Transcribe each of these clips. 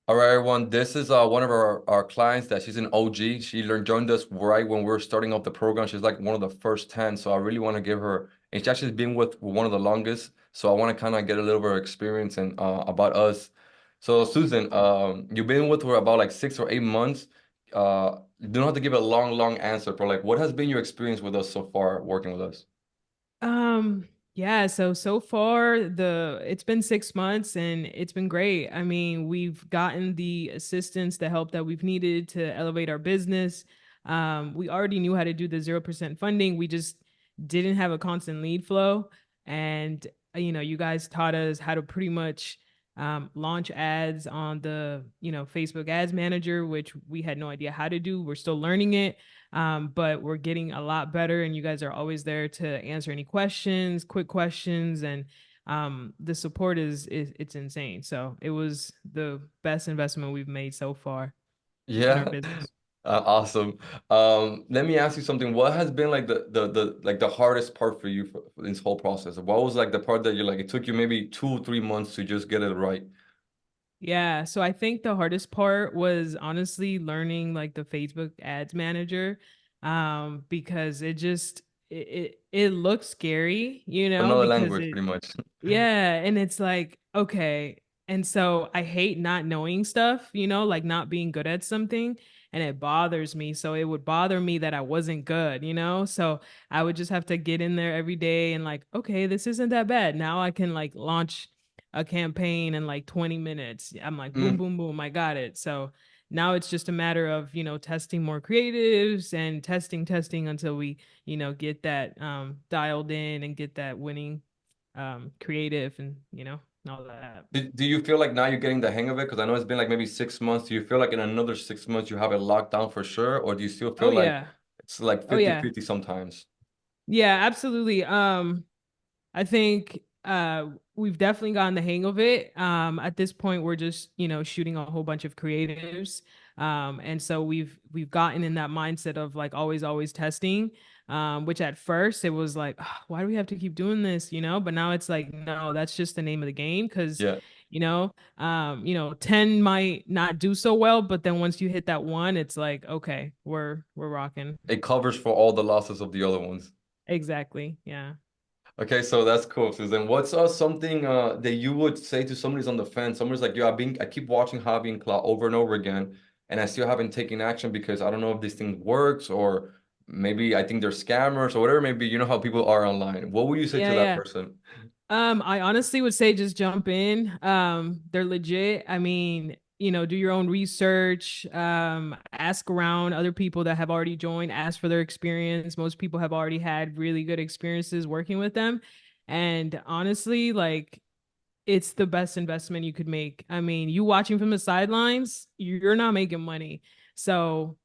All right, everyone. This is one of our clients that she's an OG. She joined us right when we were starting off the program. She's like one of the first 10. So I really want to give her, and she's actually been with one of the longest. So I want to kind of get a little bit of experience and about us. So Susan, you've been with her about like 6 or 8 months. You don't have to give a long answer, but like what has been your experience with us so far, working with us? Um, yeah, so far it's been 6 months and it's been great. I mean, we've gotten the assistance, the help that we've needed to elevate our business. We already knew how to do the 0% funding. We just didn't have a constant lead flow. And you guys taught us how to pretty much launch ads on the, Facebook Ads Manager, which we had no idea how to do. We're still learning it. But we're getting a lot better, and you guys are always there to answer any questions, quick questions, and the support is it's insane. So it was the best investment we've made so far in our Yeah, business. awesome. Let me ask you something. What has been like the like the hardest part for you for this whole process? What was like the part that you like it took you maybe 2 or 3 months to just get it right? Yeah, so I think the hardest part was honestly learning like the Facebook Ads Manager, because it looks scary, Another because language, pretty much. yeah, and it's like, okay. And so I hate not knowing stuff, like not being good at something, and it bothers me. So it would bother me that I wasn't good. So I would just have to get in there every day and like, okay, this isn't that bad. Now I can like launch a campaign in like 20 minutes. I'm like, boom, Mm. boom, boom, I got it. So now it's just a matter of, testing more creatives and testing until we, get that dialed in and get that winning creative and all that. Do you feel like now you're getting the hang of it? Because I know it's been like maybe 6 months. Do you feel like in another 6 months you have it locked down for sure? Or do you still Oh feel like yeah. it's like Oh yeah. 50-50 sometimes? Yeah, absolutely. I think we've definitely gotten the hang of it. At this point we're just, shooting a whole bunch of creatives. And so we've gotten in that mindset of like always testing. Which at first it was like, "Ugh, why do we have to keep doing this?" But now it's like, no, that's just the name of the game because Yeah. 10 might not do so well, but then once you hit that one, it's like, okay, we're rocking. It covers for all the losses of the other ones. Exactly. Yeah. Okay, so that's cool, Susan. What's something that you would say to somebody's on the fence? Somebody's like, yo, I keep watching Hobby and Claw over and over again, and I still haven't taken action because I don't know if this thing works, or maybe I think they're scammers or whatever. Maybe you know how people are online. What would you say to Yeah, that yeah. person? I honestly would say just jump in. They're legit. I mean, do your own research, ask around other people that have already joined, ask for their experience. Most people have already had really good experiences working with them. And honestly, like it's the best investment you could make. I mean, you watching from the sidelines, you're not making money. So,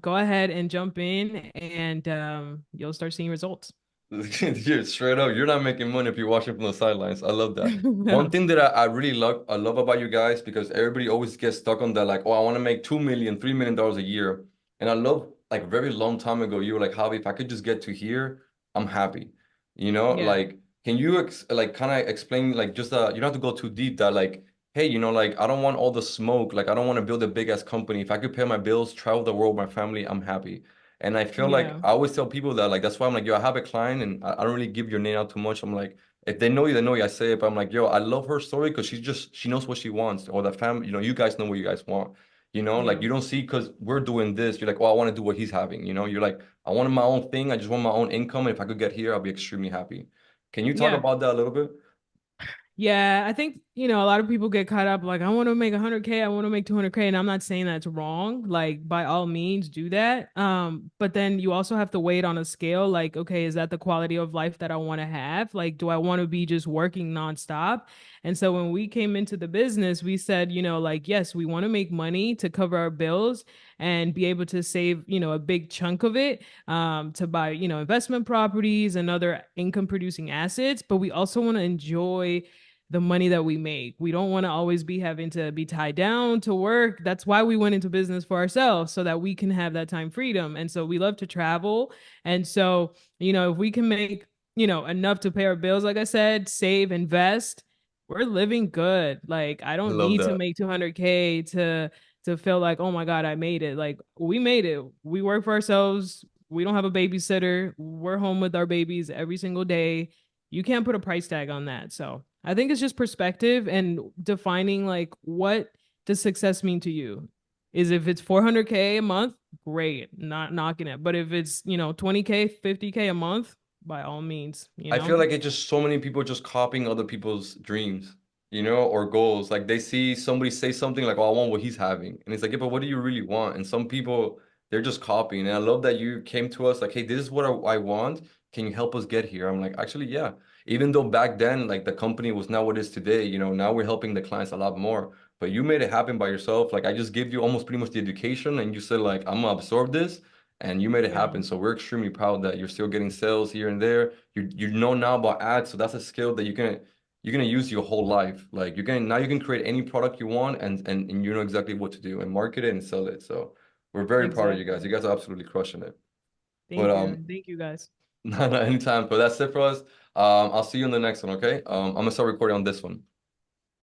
go ahead and jump in and you'll start seeing results. You're straight up. You're not making money if you're watching from the sidelines. I love that. One thing that I really love about you guys because everybody always gets stuck on that, like, oh, I want to make 2 million, $3 million a year. And I love like very long time ago, you were like, Javi, if I could just get to here, I'm happy. Yeah. Like, can you like kind of explain like just you don't have to go too deep that like, hey, like I don't want all the smoke. Like I don't want to build a big ass company. If I could pay my bills, travel the world with my family, I'm happy. And I feel like Yeah. I always tell people that like that's why I'm like, yo, I have a client and I don't really give your name out too much. I'm like, if they know you, they know you. I say it, but I'm like, yo, I love her story because she knows what she wants, or the family, you guys know what you guys want. Like Yeah. you don't see because we're doing this, you're like, oh, I want to do what he's having. You're like, I want my own thing, I just want my own income, and if I could get here, I'll be extremely happy. Can you talk Yeah. about that a little bit? Yeah, I think, a lot of people get caught up like, I want to make 100K, I want to make 200K, and I'm not saying that's wrong. Like by all means do that. But then you also have to weigh it on a scale like, okay, is that the quality of life that I want to have? Like, do I want to be just working nonstop? And so when we came into the business, we said, like, yes, we want to make money to cover our bills and be able to save, a big chunk of it to buy, investment properties and other income producing assets. But we also want to enjoy the money that we make. We don't want to always be having to be tied down to work. That's why we went into business for ourselves so that we can have that time freedom. And so we love to travel. And so, if we can make, enough to pay our bills, like I said, save, invest, we're living good. Like I I don't love need to that. make 200K to feel like, oh my God, I made it. Like we made it. We work for ourselves. We don't have a babysitter. We're home with our babies every single day. You can't put a price tag on that. So I think it's just perspective and defining like what does success mean to you? Is if it's 400K a month, great, not knocking it. But if it's, 20K, 50K a month, by all means, I feel like it's just so many people just copying other people's dreams, or goals. Like they see somebody say something like, "Oh, I want what he's having," and it's like, "Yeah, but what do you really want?" And some people they're just copying. And I love that you came to us like, "Hey, this is what I want. Can you help us get here?" I'm like, actually, yeah. Even though back then, like the company was not what it is today, now we're helping the clients a lot more. But you made it happen by yourself. Like I just give you almost pretty much the education, and you said like, "I'm gonna absorb this." And you made it yeah, happen. So we're extremely proud that you're still getting sales here and there. You know now about ads, so that's a skill that you're gonna use your whole life. Like you can create any product you want and you know exactly what to do and market it and sell it. So we're very proud of you guys. exactly. You guys are absolutely crushing it. But Thank you. And thank you guys. not anytime. But that's it for us. I'll see you in the next one, okay? I'm gonna start recording on this one.